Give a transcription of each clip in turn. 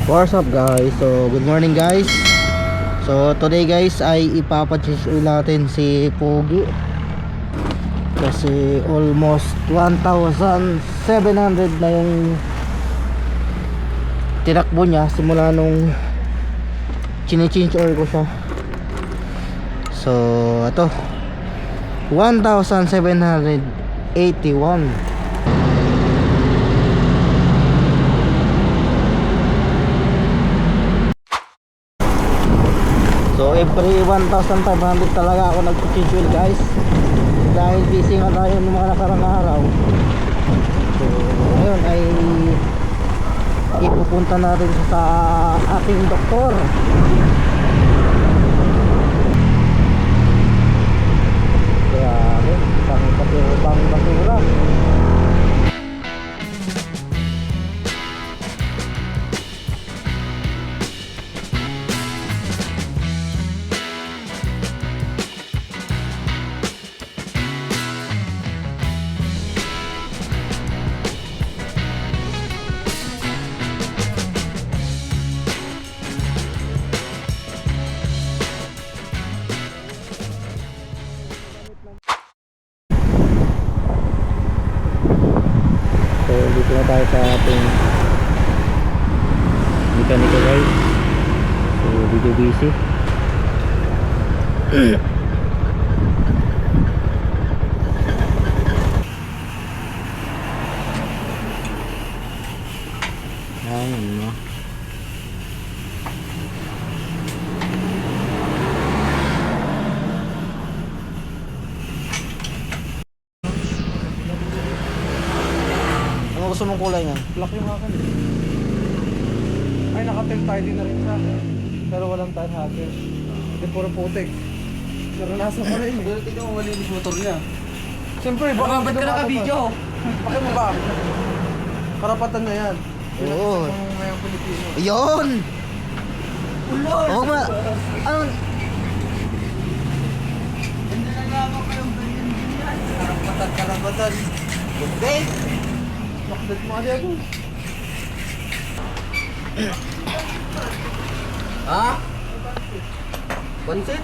What's up guys? So good morning guys. So today guys ay ipapachase natin si Pogi kasi almost 1,700 na yung tinakbo niya simula nung chine-change oil ko siya. So ito 1,781. So every 1,500 talaga ako nag-change oil guys, dahil busy nga tayo ng mga nakarang araw. So ngayon ay ipupunta natin sa ating doktor. Kaya pang basura. Dito na tayo sa ating mechanical guys. So dito busy. Ayun no. Ano gusto mong kulay niyan? Black yung akin. Ay, naka-tail tidy na rin siya. Pero walang tire hugger. Hindi puro putik. Naranasan ko na yun. Pero tignan mo mali yung motor niya. Siyempre, baka Ba't ka naka-video? Bakit mo ba? Karapatan na yan. Oo. Yung mayang Pilipino. Yun! Oo ba? Ano? Hindi na naman kayong ganyan yan. Karapatan. Hindi! Nakbet mo kasi ako. Ha? Pansit?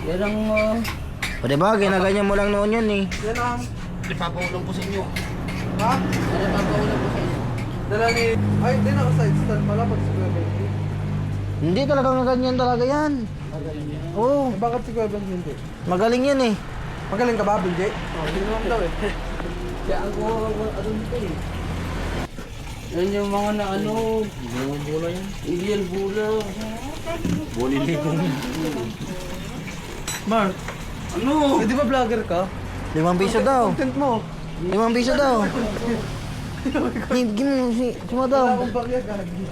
Yan ang... Pwede ba? Ginaganyan mo lang noon yun eh. Yan ang... Ipapaulang ko sa inyo. Ha? Yan ang ipapaulang ko sa inyo. Dala ni... Ay, hindi naka-side stand pala pag si Kuya Benji. Hindi talagang ganyan talaga yan. Oo, Eh, bakit si Kuya Benji hindi? magaling yan eh. Magaling ka ba, Benji? Oo, hindi naman daw eh. Kaya ang ano nito eh. Yan yung mga na ano... Bula yan. Ilian bula. Bolilipong. Mark, Ano? eh, di ba vlogger ka? 5 piso daw. Content mo. 5 piso daw. Hindi mo si Wala daw. akong barya, gagi.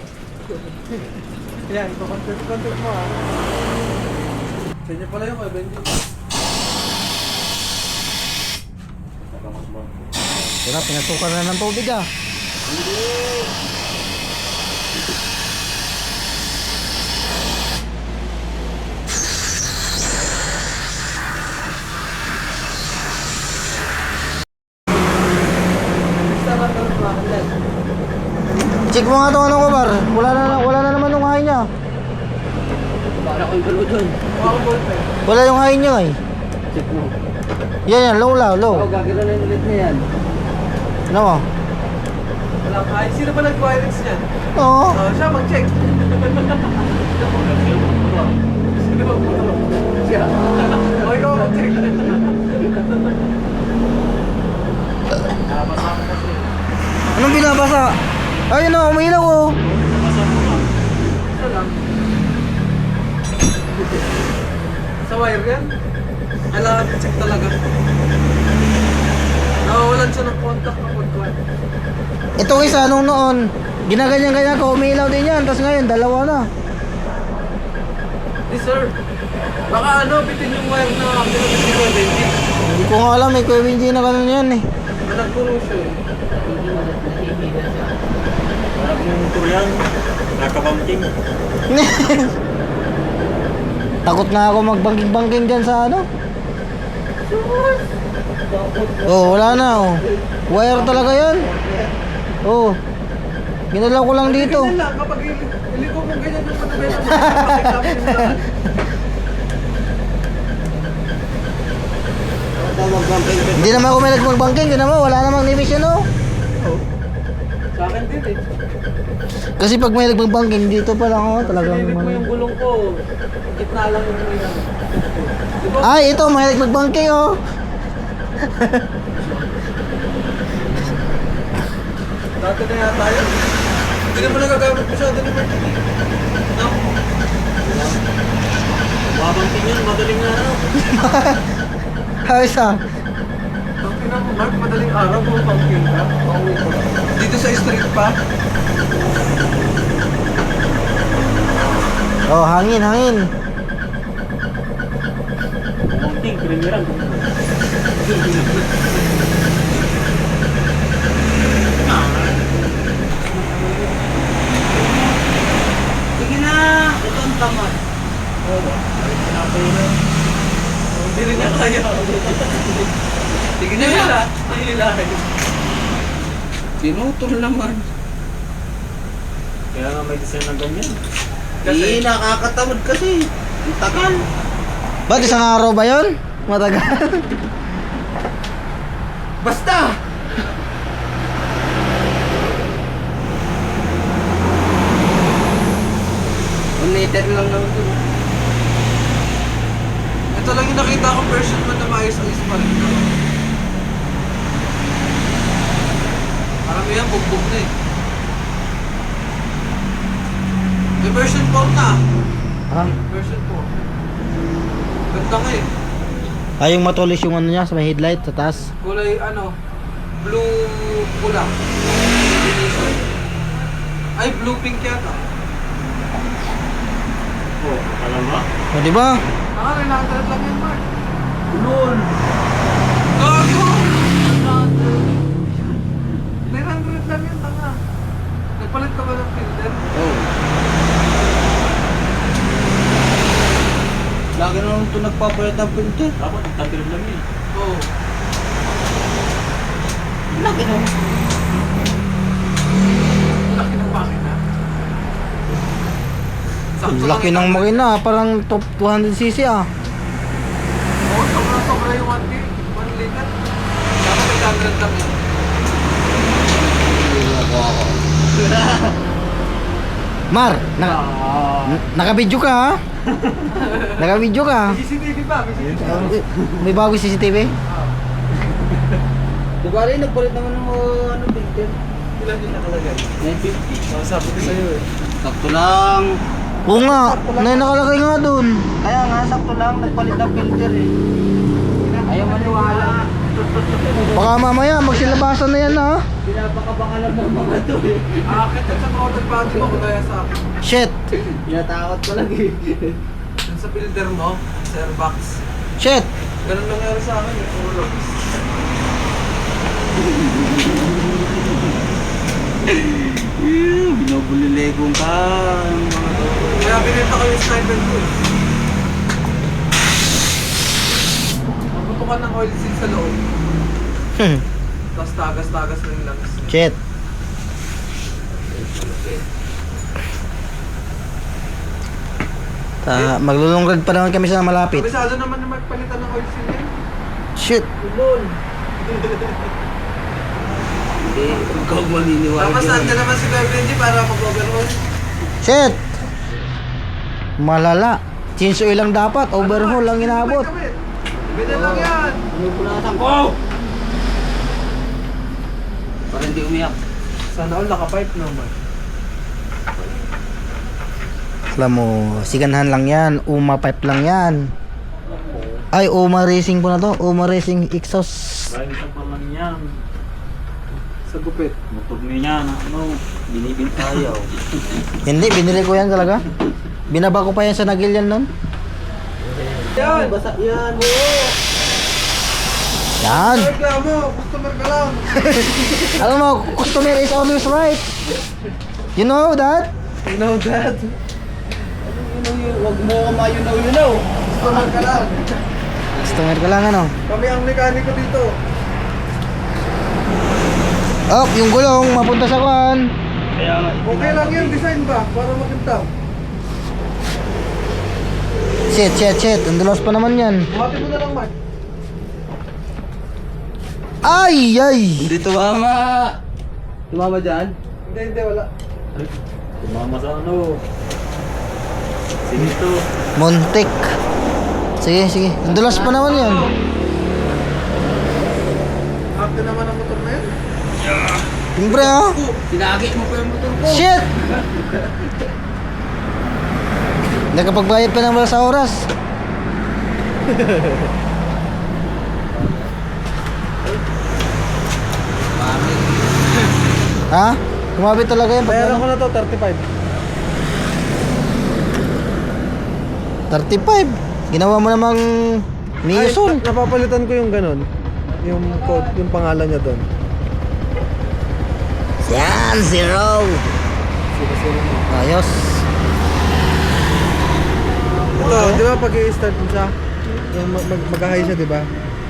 Yan, ito content mo ah. Sa inyo pala yung Kuya Benji. Tira, pinasukan na ng tubig ah. Check mo nga ito ano ko bar. Wala na naman yung hain niya. Para ko yung galo doon. Ako ballpen. Wala yung hain niya eh. Check mo. Yan, low lang, low. Oh, gagano na yung ulit na yan. Ano mo? Wala ka. Ay, sino ba nag-wirings niyan? Oo. Siya mag-check. Sino ba puto? Siya. O, ikaw mag-check. Nabasa ko kasi. Anong binabasa? Ayun o, umilaw o. Isa lang. Sa wire yan? Kailangan check talaga. Nawawalan siya ng contact ng pagkuhan. Itong isa nung noon, ginaganyan-ganyan ko, umilaw din yan. Tapos ngayon, dalawa na. Eh sir, baka ano, bitin yung wire na pinabit ni Kuya Benji. Hindi ko nga alam eh, Kuya Benji na ganun yan eh. Nagpuro siya eh. Parang yung tulang. Nakabangking. Takot nga ako magbangking-bangking dyan sa ano. Oh, wala na oh. Wire talaga yan. Oh. Ginalaw ko lang dito. Ganyan lang, kapag iliko mo ganyan yung panabela mo, makikita mo yung daan. Hindi naman ako may magbangking. Yun naman, wala namang nibis yun oh. Sa akin din eh. Kasi pag may magbangking, dito pa lang oh. Talagang Sinibig mo yung gulong ko, gitna lang yung ganyan. Diba? Ay, ito, may magbangking oh. Dati na yata yun. Hindi naman nagagamit masyado naman. No? Babangkin yun, madaling araw. Ayos ah. Ang pinang Mark, madaling araw kung bangkin ka. Pauwi ko lang. Dito sa street pa. Oh, hangin, hangin. Kunting, kirimirang. Sige na! Ito ang tamad. Oo. Hindi rin niya kaya. Sige na yan ah. Hihilahin. Sinutol naman. Kaya nga may design na ganyan. Kasi nakakatamad kasi. Ang tagal. Ba't isang araw ba yun? Matagal. Basta! United lang naman ito. Ito lang yung nakita ko version mo na maayos-ayos pa rin. Marami yan, bugbog na eh. May version 4 na. Ha? Version 4. Ganda nga eh. Ay, yung matulis yung ano niya sa may headlight sa taas. Kulay ano, blue pula. Combination. Ay, blue pink yata. Oh, alam mo? O, di ba? Naka-900 lang yan, Mark. Lol. Gago! 900 lang yan, tanga. Nagpalit ka ba ng filter? Oh. Lagi naman ito nagpapalit ng printer. Dapat nagtagilid lang yun. Oo. Lagi naman. Laki ng makina. Laki ng makina, parang top 200cc ah. Oo, sobra yung 1 liter. Dapat 800 lang yan. Mar, naka-video ka ha? Naka-video ka? CCTV ba? May CCTV. May bago CCTV? Di ba rin nagpalit naman ng ano, printer? Ilan yung nakalagay? 950. Oh, sabi ko sa'yo eh. Sakto lang. Oo nga, nakalagay nga dun. Kaya nga, sakto lang. Nagpalit ng filter eh. Ayaw maniwala. Baka mamaya magsilabasan na yan ha. Pinapakabangan lang ng mga to eh. Akit yan sa throttle body mo, kagaya sa akin. Shit, Pinatakot ko lang eh. Dun sa filter mo, sa airbox. shit. Ganun nangyari sa akin eh, ulo. Binubulilekong ka. Mga to. Kaya binenta ko yung sniper ko eh. Magputukan ng oil seal sa loob. Tapos tagas-tagas na yung langis niya. Shit. Maglulungrad pa naman kami sa malapit. Kabisado naman na magpalitan ng oil seal yan. Shit. Ulol. Hindi, huwag kang maniniwala. Tapos saan ka naman si Kuya Benji para mag-overhaul? Shit. Malala. Change oil lang dapat. Overhaul lang inabot. Ganyan lang yan. Pinupunasan ko! Para hindi umiyak. Sana all naka-pipe naman. Alam mo, siganhan lang yan. Uma pipe lang yan. Ay, Uma Racing po na to. Uma Racing exhaust. Dahil isa pa lang yan. Sa gupit. Motor niya na ano, binibintayaw. Hindi, binili ko yan talaga. Binaba ko pa yan sa Nagilian nun. Yan! Basa yan, oo! Yan. Reklamo, customer ka lang. Alam mo, customer is always right. You know that? You know that? Huwag mo kamayunaw-yunaw. Customer ka lang. Customer ka lang ano. Kami ang mekaniko dito. Oh, yung gulong mapunta sa kwan. Kaya nga. Okay lang yung design ba? Para makintab. Shit. Ang dulas pa naman yan. Buhatin mo na lang, Mark. Ay! Hindi tumama. Tumama dyan? Hindi, wala. Tumama sa ano. Sinito. Muntik. Sige. Ang dulas pa naman yan. Active naman ang motor na yun. Siyempre oh. Sinagi mo pa yung motor ko. Shit! Nakapagbayad ka naman sa oras. Ha? Kumabit talaga yan. Bayaran ko na to, 35. 35. Ginawa mo namang Niyuson. Napapalitan ko yung ganun. Yung code, yung pangalan niya doon. Yan, zero. Ayos. Ito, di ba pag i-start mo siya, yung mag-high siya, di ba?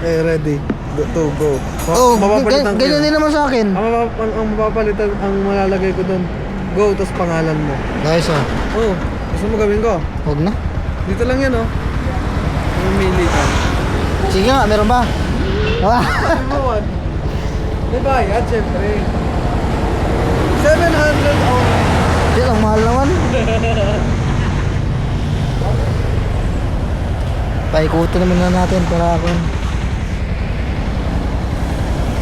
Eh, ready. To go. Oh, Mapapalitan ko ganyan yun. din naman sa akin. Ang mapapalitan, ang malalagay ko doon, go, tapos pangalan mo. Guys, oh. Oh, gusto mo gawin ko? Huwag na. Dito lang yan, oh. Mamili ka. Sige nga, meron ba? Ah. Number one. Di ba? Yan, syempre. 700 only. Shit, ang mahal naman. Paikutin naman na natin para ako.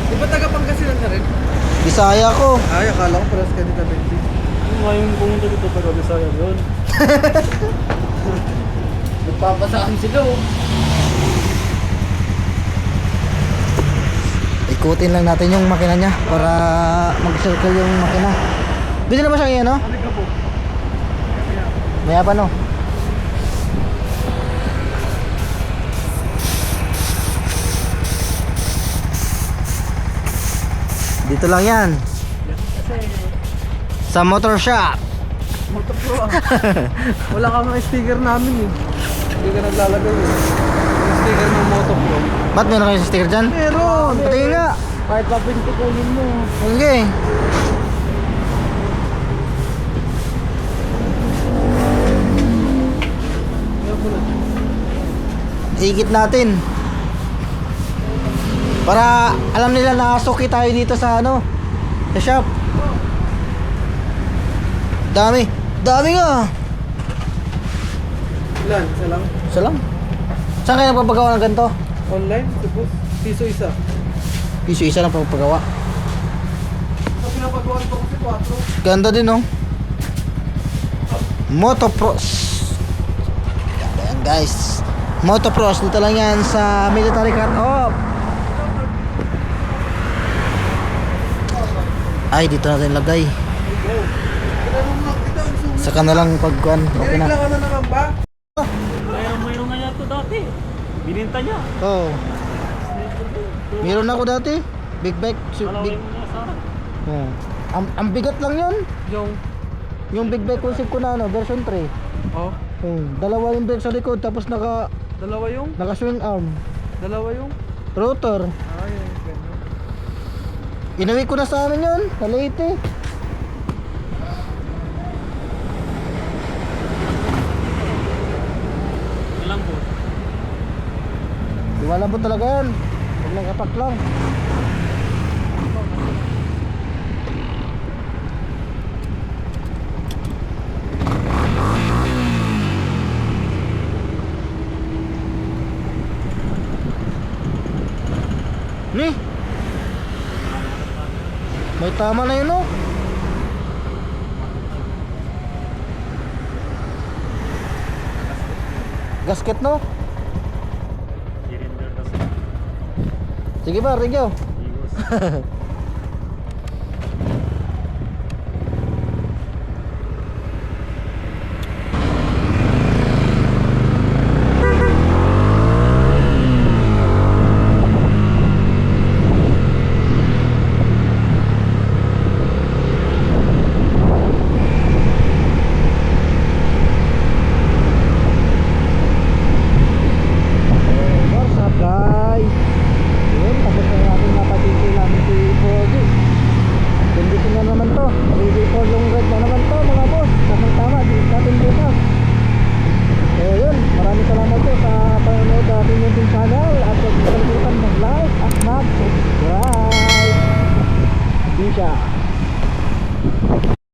Di ba taga Pangasinan ka rin? Bisaya ko. Ay, akala ko paras ka dito, Benji. Ngayon pumunta dito taga Bisaya yun. Nagpapasahan sila oh. Ikutin lang natin yung makina niya para mag-circle yung makina. Bisa na ba siya ngayon, no? Maya pa, no? Dito lang yan. Sa motor shop. Motor Pro ah. Wala ka mga sticker namin eh. Hindi ka naglalagay eh. Yung sticker ng Moto Pro. Ba't meron kayo sticker dyan? Meron! Patingin nga. Kahit papinti kunin mo. Okay. Igit natin. Para alam nila na suki tayo dito sa ano, sa shop. Dami nga. Ilan? Isa lang? Isa lang. Saan kayo nagpapagawa ng ganito? Online? Tapos piso isa. Piso isa lang pagpagawa. Sa pinapagawa ko kasi 4. Ganda din, oh. Motopros. Yan guys. Motopros, dito lang yan sa military cut-off. Ay, dito natin lagay. Saka na lang pagkuhan. Okay na. Nireklamo na naman ba? Mayroon nga yan to dati. Bininta niya. Oo. Meron ako dati. Big bike. Alawin mo niya sa Oh. Ang bigat lang yun. Yung Yung big bike ko na ano, version 3. oh, Dalawa yung brake sa likod tapos dalawa yung naka-swing arm. Rotor. Ay, ganun. Inuwi ko na sa amin yun. Sa Leyte. ilang po. Wala po talaga yan. Huwag lang kapak lang. Ni. May tama na yun, oh. Gasket, no? Cylinder kasi. Sige ba, Rigyo? Iwas. What's up, guys? Yun, tapos na natin napatitilan si ating channel at huwag kalimutan mag-like at mag-subscribe. Bisha.